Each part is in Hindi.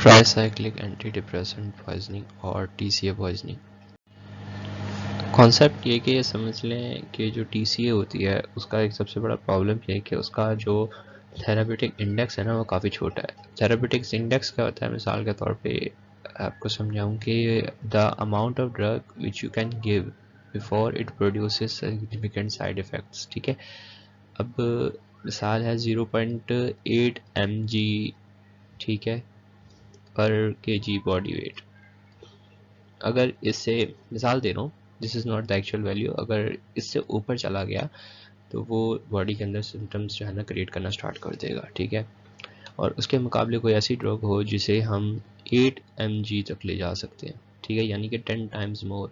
ट्राइसाइक्लिक एंटी डिप्रेसेंट पॉइजनिंग और टीसीए पॉइजनिंग। कॉन्सेप्ट ये कि ये समझ लें कि जो टीसीए होती है उसका एक सबसे बड़ा प्रॉब्लम ये है कि उसका जो थेराप्यूटिक इंडेक्स है ना वो काफ़ी छोटा है। थेराप्यूटिक इंडेक्स क्या होता है, मिसाल के तौर पे आपको समझाऊं कि the amount of drug which you can give before it produces significant side effects. ठीक है, अब मिसाल है 0.8 mg, ठीक है, पर kg बॉडी वेट। अगर इससे मिसाल दे रहा हूँ, this is not the actual value, अगर इससे ऊपर चला गया तो वो बॉडी के अंदर सिम्टम्स जो है ना क्रिएट करना स्टार्ट कर देगा। ठीक है, और उसके मुकाबले कोई ऐसी ड्रग हो जिसे हम 8 mg तक ले जा सकते हैं, ठीक है, यानी कि 10 टाइम्स मोर,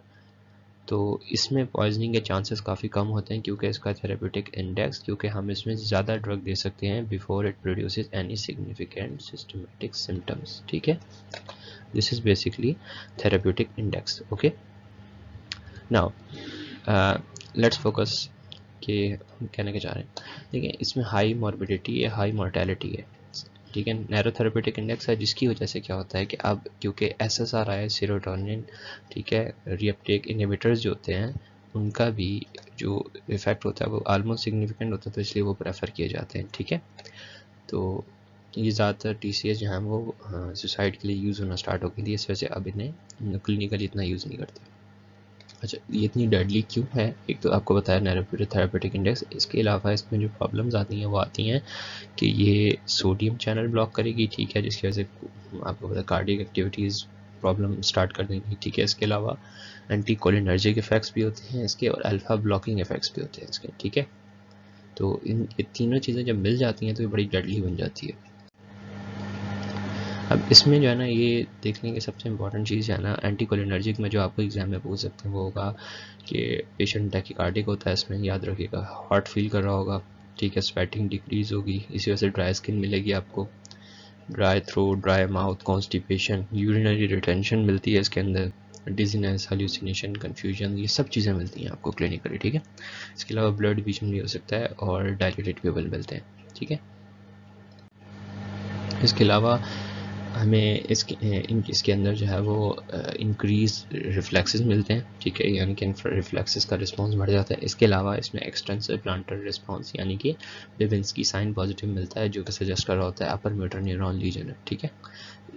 तो इसमें पॉइजनिंग के चांसेस काफ़ी कम होते हैं क्योंकि इसका थेरेप्यूटिक इंडेक्स, क्योंकि हम इसमें ज़्यादा ड्रग दे सकते हैं before it produces any significant systematic symptoms. ठीक है, this is basically therapeutic index. Okay, now let's focus कि हम कहने के चाह रहे हैं। देखिए, इसमें हाई मॉर्बिडिटी है, हाई मोर्टेलिटी है। ठीक है, नैरो थेरेप्यूटिक इंडेक्स है, जिसकी वजह से क्या होता है कि अब क्योंकि एसएसआरआई, सेरोटोनिन, ठीक है, रीअपटेक इनहिबिटर्स जो होते हैं उनका भी जो इफेक्ट होता है वो ऑलमोस्ट सिग्निफिकेंट होता है, तो इसलिए वो प्रेफर किए जाते हैं। ठीक है, तो ये ज़्यादातर टीसीएस जो हैं वो सुसाइड के लिए यूज़ होना स्टार्ट हो गई थी, इस वजह से अब इन्हें क्लिनिकली इतना यूज़ नहीं करते। अच्छा, ये इतनी डेडली क्यों है? एक तो आपको बताया नैरो थेरेप्यूटिक इंडेक्स, इसके अलावा इसमें जो प्रॉब्लम्स आती हैं वो आती हैं कि ये सोडियम चैनल ब्लॉक करेगी, ठीक है, जिसकी वजह से आपको पता कार्डियक एक्टिविटीज़ प्रॉब्लम स्टार्ट कर देंगी। ठीक है, इसके अलावा एंटी कोलिनर्जिक इफेक्ट्स भी होते हैं इसके, और अल्फा ब्लॉकिंग इफेक्ट्स भी होते हैं इसके। ठीक है, तो इन तीनों चीज़ें जब मिल जाती हैं तो ये बड़ी डेडली बन जाती है। अब इसमें जो है ना ये देखने की सबसे इम्पॉर्टेंट चीज़ है ना, एंटी कोलिनर्जिक में जो आपको एग्जाम में पूछ सकते हैं वो होगा कि पेशेंट टैकीकार्डिक होता है, इसमें याद रखिएगा, हॉट फील कर रहा होगा, ठीक है, स्वेटिंग डिक्रीज होगी, इसी वजह से ड्राई स्किन मिलेगी आपको, dry throat, dry mouth, constipation, urinary retention मिलती है इसके अंदर, डिजीनेस, हेल्यूसिनेशन, कन्फ्यूजन, ये सब चीज़ें मिलती हैं आपको क्लिनिकली। ठीक है, इसके अलावा ब्लड विजन भी हो सकता है और डायलेटेड पीपल मिलते हैं। ठीक है, इसके अलावा हमें इसके अंदर जो है वो इंक्रीज रिफ्लेक्सेस मिलते हैं। ठीक है, यानी कि रिफ्लेक्सेस का रिस्पांस बढ़ जाता है। इसके अलावा इसमें एक्सटेंसिव प्लांटर रिस्पांस यानी कि बेबिंस्की साइन पॉजिटिव मिलता है, जो कि सजेस्ट कर रहा होता है अपर मोटर न्यूरॉन लीजन है। ठीक है,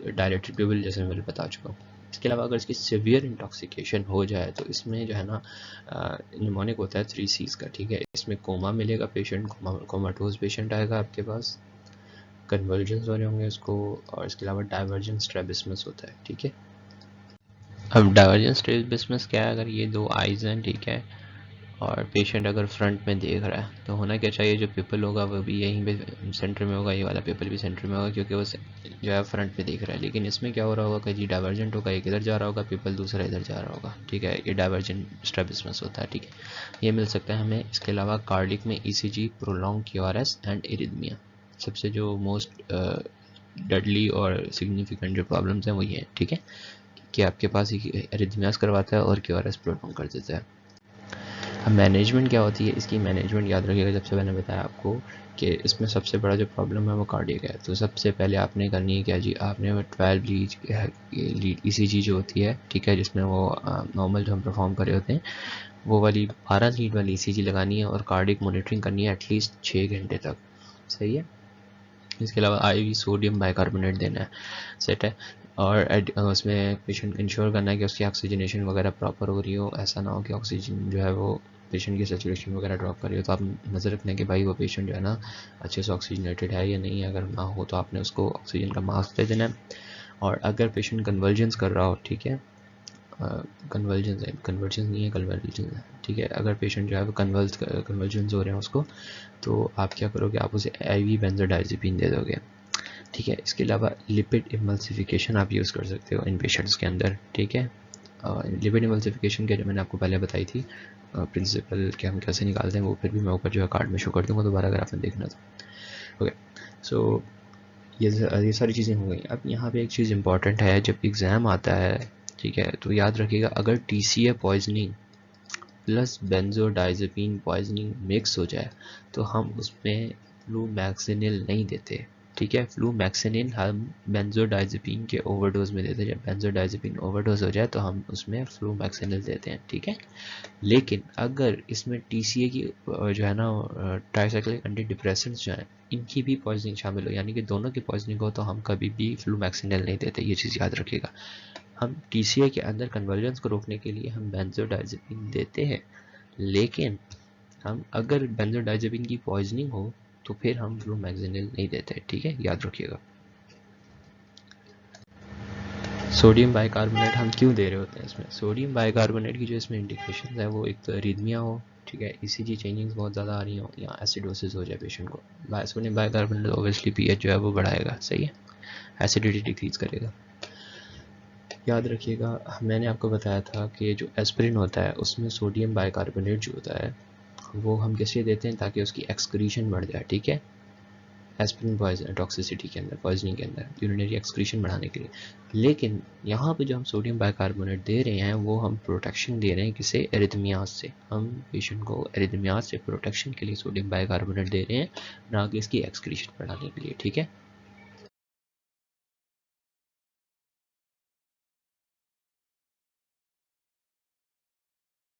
डायलेटेड प्यूपिल जैसे मैं बता चुका हूँ। इसके अलावा अगर इसकी सिवियर इंटॉक्सिकेशन हो जाए तो इसमें जो है ना निमोनिक होता है 3 C's का। ठीक है, इसमें कोमा मिलेगा, पेशेंट कोमाटोज पेशेंट आएगा आपके पास, कन्वर्जेंस हो रहे होंगे उसको, और इसके अलावा डाइवर्जेंस स्ट्रैबिस्मस होता है। ठीक है, अब डाइवर्जेंस स्ट्रैबिस्मस क्या है? अगर ये दो आइज़ हैं, ठीक है, और पेशेंट अगर फ्रंट में देख रहा है तो होना क्या चाहिए, जो पीपल होगा वो भी यहीं पे सेंटर में होगा, ये वाला पीपल भी सेंटर में होगा, क्योंकि वो जो है फ्रंट में देख रहा है। लेकिन इसमें क्या हो रहा होगा कि जी डाइवर्जेंट होगा, एक इधर जा रहा होगा पीपल, दूसरा इधर जा रहा होगा। ठीक है, ये डाइवर्जेंट स्ट्रैबिस्मस होता है। ठीक है, ये मिल सकता है हमें। इसके अलावा कार्डिक में ईसीजी, प्रोलॉन्ग क्यूआरएस एंड इरिथमिया, सबसे जो मोस्ट डेडली और सिग्निफिकेंट जो प्रॉब्लम्स हैं वो ये हैं। ठीक है, कि आपके पास एरिथमियास करवाता है और क्यूआरएस प्रोलॉन्ग कर देता है। अब मैनेजमेंट क्या होती है इसकी? मैनेजमेंट याद रखिएगा, जब से मैंने बताया आपको कि इसमें सबसे बड़ा जो प्रॉब्लम है वो कार्डियक है, तो सबसे पहले आपने करनी है क्या जी, आपने 12 लीड ईसीजी जो होती है, ठीक है, जिसमें वो नॉर्मल जो हम परफॉर्म कर रहे होते हैं वो वाली 12 लीड वाली ईसीजी लगानी है, और कार्डियक मॉनिटरिंग करनी है एटलीस्ट 6 घंटे तक। सही है, इसके अलावा IV सोडियम बाइकार्बोनेट देना है। सेट है, और उसमें पेशेंट इंश्योर करना है कि उसकी ऑक्सीजनेशन वगैरह प्रॉपर हो रही हो, ऐसा ना हो कि ऑक्सीजन जो है वो पेशेंट की सेचुरेशन वगैरह ड्रॉप कर रही हो, तो आप नज़र रखना कि भाई वो पेशेंट जो है ना अच्छे से ऑक्सीजनेटेड है या नहीं है। अगर ना हो तो आपने उसको ऑक्सीजन का मास्क दे देना है। और अगर पेशेंट कन्वर्जेंस कर रहा हो, ठीक है, कन्वर्जेंस नहीं है, कन्वर्जेंस है, ठीक है, अगर पेशेंट जो है वो कन्वर्जेंस हो रहे हैं उसको, तो आप क्या करोगे, आप उसे IV बेंजोडाइजेपिन दे दोगे। ठीक है, इसके अलावा लिपिड इमल्सिफिकेशन आप यूज़ कर सकते हो इन पेशेंट्स के अंदर। ठीक है, लिपिड इमल्सिफिकेशन के जो मैंने आपको पहले बताई थी प्रिंसिपल कि हम कैसे निकालते हैं, वो फिर भी मैं ऊपर जो है कार्ड में शो कर दूँगा, दोबारा अगर आपने देखना तो। ओके, सो ये सारी चीज़ें हो गई। अब यहाँ पे एक चीज़ इंपॉर्टेंट है, जब एग्ज़ाम आता है, ठीक है, तो याद रखिएगा, अगर TCA poisoning plus benzodiazepine poisoning mix हो जाए तो हम उसमें फ्लूमैक्सिनिल नहीं देते। ठीक है। फ्लूमैक्सिनिन हम बेंजोडाइजेपिन के ओवरडोज में देते हैं, जब बेंजोडाइजेपिन ओवरडोज हो जाए तो हम उसमें फ्लूमैक्सिनिल देते हैं, ठीक है। लेकिन अगर इसमें टीसीए की जो है ना ट्राइसाइक्लिक एंटी डिप्रेसेंट्स जो हैं इनकी भी पॉइजनिंग शामिल हो, यानी कि दोनों की पॉइजनिंग हो, तो हम कभी भी फ्लूमैक्सिनिल नहीं देते, ये चीज़ याद रखिएगा। हम टीसीए के अंदर कन्वर्जेंस को रोकने के लिए हम बेंजोडाइजेपिन देते हैं, लेकिन हम अगर बेंजोडाइजेपिन की पॉइजनिंग हो तो फिर हम फ्लूमैक्सिनिल नहीं देते, ठीक है, याद रखिएगा। सोडियम बाइकार्बोनेट हम क्यों दे रहे होते हैं इसमें? सोडियम बाइकार्बोनेट की जो इसमें इंडिकेशन है वो एक तो एरिथमिया हो, ठीक है, ईसीजी चेंजिंग्स बहुत ज़्यादा आ रही हो, या एसिडोसिस हो जाए पेशेंट को। सोडियम बाइकार्बोनेट ऑब्वियसली पीएच जो है वो बढ़ाएगा, सही है, एसिडिटी डिक्रीज करेगा। याद रखिएगा मैंने आपको बताया था कि जो एस्पिरिन होता है उसमें सोडियम बाइकार्बोनेट जो होता है वो हम किस लिए देते हैं, ताकि उसकी एक्सक्रीशन बढ़ जाए, ठीक है। एस्पिरिन पॉइजन टॉक्सिसिटी के अंदर, पॉइजनिंग के अंदर, यूरिनरी एक्सक्रीशन बढ़ाने के लिए। लेकिन यहाँ पे जो हम सोडियम बाइकार्बोनेट दे रहे हैं वो हम प्रोटेक्शन दे रहे हैं, किसे? एरिथमियाज से। हम पेशेंट को एरिथमियाज से प्रोटेक्शन के लिए सोडियम बाइकार्बोनेट दे रहे हैं, ना कि इसकी एक्सक्रीशन बढ़ाने के लिए, ठीक है।